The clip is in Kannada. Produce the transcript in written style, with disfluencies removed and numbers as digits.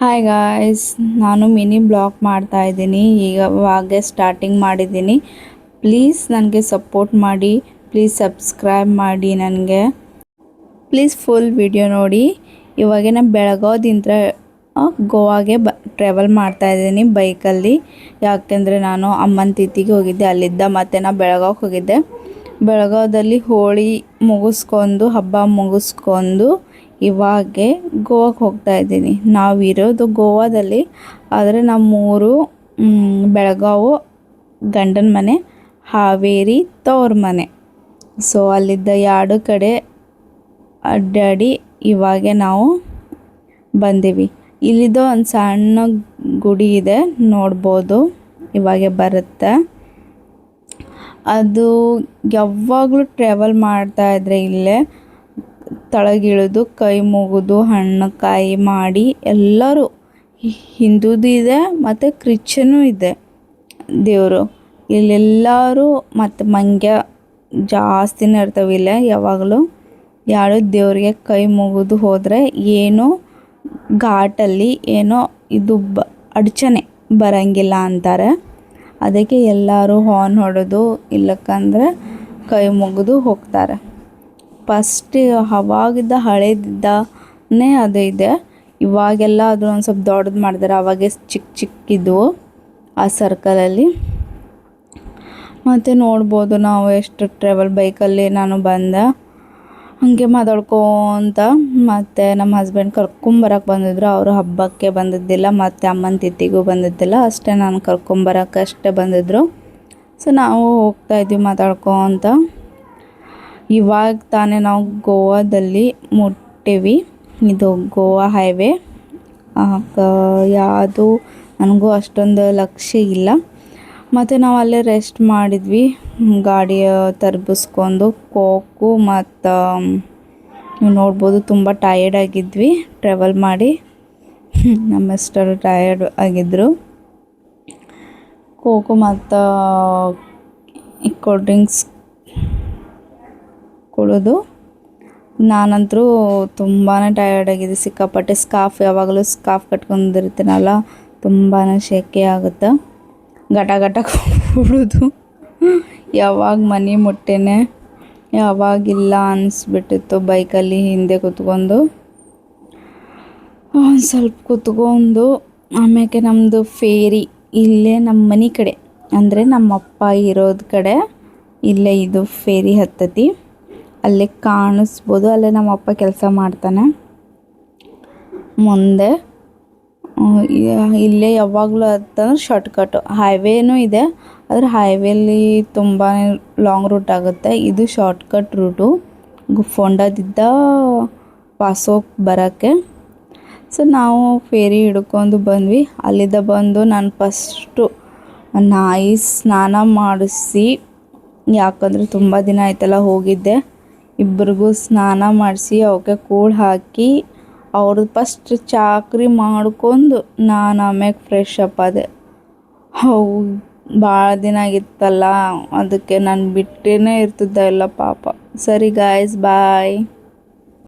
ಹಾಯ್ ಗಾಯ್ಸ್, ನಾನು ಮಿನಿ ಬ್ಲಾಗ್ ಮಾಡ್ತಾ ಇದ್ದೀನಿ. ಈಗವಾಗೆ ಸ್ಟಾರ್ಟಿಂಗ್ ಮಾಡಿದ್ದೀನಿ. ಪ್ಲೀಸ್ ನನಗೆ ಸಪೋರ್ಟ್ ಮಾಡಿ, ಪ್ಲೀಸ್ ಸಬ್ಸ್ಕ್ರೈಬ್ ಮಾಡಿ ನನಗೆ. ಪ್ಲೀಸ್ ಫುಲ್ ವಿಡಿಯೋ ನೋಡಿ. ಇವಾಗ ನಾನು ಬೆಳಗಾವಿಯಿಂದ ಗೋವಾಗೆ ಟ್ರಾವೆಲ್ ಮಾಡ್ತಾ ಇದ್ದೀನಿ ಬೈಕಲ್ಲಿ. ಯಾಕೆಂದರೆ ನಾನು ಅಮ್ಮನ ತಿಥಿಗೆ ಹೋಗಿದ್ದೆ, ಅಲ್ಲಿದ್ದ ಮತ್ತು ನಾನು ಬೆಳಗಾವಿಗೆ ಹೋಗಿದ್ದೆ. ಬೆಳಗಾವಿಯಲ್ಲಿ ಹೋಳಿ ಮುಗಿಸ್ಕೊಂಡು ಹಬ್ಬ ಮುಗಿಸ್ಕೊಂಡು ಇವಾಗೆ ಗೋವಾಗೆ ಹೋಗ್ತಾ ಇದ್ದೀನಿ. ನಾವಿರೋದು ಗೋವಾದಲ್ಲಿ, ಆದರೆ ನಮ್ಮೂರು ಬೆಳಗಾವಿ ಗಂಡನ ಮನೆ, ಹಾವೇರಿ ತವ್ರ ಮನೆ. ಸೊ ಅಲ್ಲಿದ್ದ ಎರಡು ಕಡೆ ಅಡ್ಡಾಡಿ ಇವಾಗೆ ನಾವು ಬಂದೀವಿ. ಇಲ್ಲಿದ್ದ ಒಂದು ಸಣ್ಣ ಗುಡಿ ಇದೆ, ನೋಡ್ಬೋದು, ಇವಾಗೆ ಬರುತ್ತೆ. ಅದು ಯಾವಾಗಲೂ ಟ್ರಾವೆಲ್ ಮಾಡ್ತಾಯಿದ್ರೆ ಇಲ್ಲೇ ತಳಗಿಳಿದು ಕೈ ಮುಗಿದು ಹಣ್ಣು ಕಾಯಿ ಮಾಡಿ ಎಲ್ಲರೂ, ಹಿಂದೂದು ಇದೆ ಮತ್ತು ಕ್ರಿಶ್ಚನೂ ಇದೆ ದೇವರು. ಇಲ್ಲೆಲ್ಲರೂ ಮತ್ತು ಮಂಗ್ಯ ಜಾಸ್ತಿನೇ ಇರ್ತವೆ ಇಲ್ಲೇ. ಯಾವಾಗಲೂ ಯಾರು ದೇವರಿಗೆ ಕೈ ಮುಗಿದು ಹೋದರೆ ಏನೋ ಘಾಟಲ್ಲಿ ಏನೋ ಇದು ಅಡಚಣೆ ಬರೋಂಗಿಲ್ಲ ಅಂತಾರೆ. ಅದಕ್ಕೆ ಎಲ್ಲರೂ ಹಾರ್ನ್ ಹೊಡೆದು ಇಲ್ಲಕ್ಕಂದ್ರೆ ಕೈ ಮುಗಿದು ಹೋಗ್ತಾರೆ. ಫಸ್ಟ್ ಅವಾಗಿದ್ದ ಹಳೇದಿದ್ದಾನೆ ಅದು ಇದೆ. ಇವಾಗೆಲ್ಲ ಅದು ಒಂದು ಸ್ವಲ್ಪ ದೊಡ್ಡದು ಮಾಡಿದ್ದಾರೆ. ಅವಾಗೆ ಚಿಕ್ಕಿದ್ವು ಆ ಸರ್ಕಲಲ್ಲಿ. ಮತ್ತು ನೋಡ್ಬೋದು ನಾವು ಎಷ್ಟು ಟ್ರಾವೆಲ್ ಬೈಕಲ್ಲಿ ನಾನು ಬಂದೆ. ಹಾಗೆ ಮಾತಾಡ್ಕೊಂತ ಮತ್ತು ನಮ್ಮ ಹಸ್ಬೆಂಡ್ ಕರ್ಕೊಂಬರಕ್ಕೆ ಬಂದಿದ್ರು. ಅವರು ಹಬ್ಬಕ್ಕೆ ಬಂದಿದ್ದಿಲ್ಲ ಮತ್ತು ಅಮ್ಮನ ತಿಥಿಗೂ ಬಂದಿದ್ದಿಲ್ಲ, ಅಷ್ಟೇ ನಾನು ಕರ್ಕೊಂಬರಕ್ಕೆ ಅಷ್ಟೇ ಬಂದಿದ್ದರು. ಸೊ ನಾವು ಹೋಗ್ತಾಯಿದ್ವಿ ಮಾತಾಡ್ಕೊಂತ. ಇವಾಗ ತಾನೇ ನಾವು ಗೋವಾದಲ್ಲಿ ಮುಟ್ಟೀವಿ. ಇದು ಗೋವಾ ಹೈವೇ. ಯಾವುದು ನನಗೂ ಅಷ್ಟೊಂದು ಲಕ್ಷ್ಯ ಇಲ್ಲ. ಮತ್ತು ನಾವು ಅಲ್ಲೇ ರೆಸ್ಟ್ ಮಾಡಿದ್ವಿ, ಗಾಡಿಯ ತರ್ಬಿಸ್ಕೊಂಡು ಕೋಕು. ಮತ್ತು ನೀವು ನೋಡ್ಬೋದು ತುಂಬ ಟಯರ್ಡ್ ಆಗಿದ್ವಿ ಟ್ರಾವೆಲ್ ಮಾಡಿ. ನಮ್ಮ ಮಿಸ್ಟರ್ ಟಯರ್ಡ್ ಆಗಿದ್ದರು. ಕೋಕು ಮತ್ತು ಕೋಲ್ಡ್ ಡ್ರಿಂಕ್ಸ್ ಕುಡಿದು ನಾನಂತರೂ ತುಂಬಾ ಟಯರ್ಡ್ ಆಗಿದೆ, ಸಿಕ್ಕಾಪಟ್ಟೆ. ಯಾವಾಗಲೂ ಸ್ಕಾರ್ಫ್ ಕಟ್ಕೊಂಡಿರ್ತೀನಲ್ಲ, ತುಂಬಾ ಶೆಕೆ ಆಗುತ್ತೆ. ಗಟ ಕುಡಿದು ಯಾವಾಗ ಮನೆ ಮುಟ್ಟೇನೆ ಯಾವಾಗಿಲ್ಲ ಅನಿಸ್ಬಿಟ್ಟಿತ್ತು. ಬೈಕಲ್ಲಿ ಹಿಂದೆ ಕೂತ್ಕೊಂಡು ಒಂದು ಸ್ವಲ್ಪ ಕೂತ್ಕೊಂಡು ಆಮೇಲೆ ನಮ್ಮದು ಫೇರಿ ಇಲ್ಲೇ ನಮ್ಮ ಮನೆ ಕಡೆ, ಅಂದರೆ ನಮ್ಮಪ್ಪ ಇರೋದು ಕಡೆ ಇಲ್ಲೇ ಇದು ಫೇರಿ ಹತ್ತತಿ. ಅಲ್ಲೇ ಕಾಣಿಸ್ಬೋದು, ಅಲ್ಲೇ ನಮ್ಮಪ್ಪ ಕೆಲಸ ಮಾಡ್ತಾನೆ ಮುಂದೆ. ಇಲ್ಲೇ ಯಾವಾಗಲೂ ಅಂತಂದ್ರೆ ಶಾರ್ಟ್ಕಟ್ ಹೈವೇನೂ ಇದೆ, ಆದರೆ ಹೈವೇಲಿ ತುಂಬಾ ಲಾಂಗ್ ರೂಟ್ ಆಗುತ್ತೆ. ಇದು ಶಾರ್ಟ್ಕಟ್ ರೂಟು ಫೋಂಡದಿಂದ ವಾಸೋಕ್ ಬರೋಕ್ಕೆ. ಸೊ ನಾವು ಫೇರಿ ಹಿಡ್ಕೊಂಡು ಬಂದ್ವಿ. ಅಲ್ಲಿದ್ದ ಬಂದು ನಾನು ಫಸ್ಟು ನಾಯಿ ಸ್ನಾನ ಮಾಡಿಸಿ, ಯಾಕಂದರೆ ತುಂಬ ದಿನ ಆಯ್ತಲ್ಲ ಹೋಗಿದ್ದೆ. ಇಬ್ಬರಿಗೂ ಸ್ನಾನ ಮಾಡಿಸಿ ಅವಕ್ಕೆ ಕೂಳು ಹಾಕಿ ಅವ್ರದ್ದು ಫಸ್ಟ್ ಚಾಕ್ರಿ ಮಾಡ್ಕೊಂಡು ನಾನು ಆಮ್ಯಾಗ ಫ್ರೆಶ್ ಅಪ್ ಆದೆ. ಭಾಳ ದಿನ ಆಗಿತ್ತಲ್ಲ, ಅದಕ್ಕೆ ನಾನು ಬಿಟ್ಟೇ ಇರ್ತಿದ್ದೆ ಎಲ್ಲ ಪಾಪ. ಸರಿ ಗಾಯ್ಸ್, ಬಾಯ್.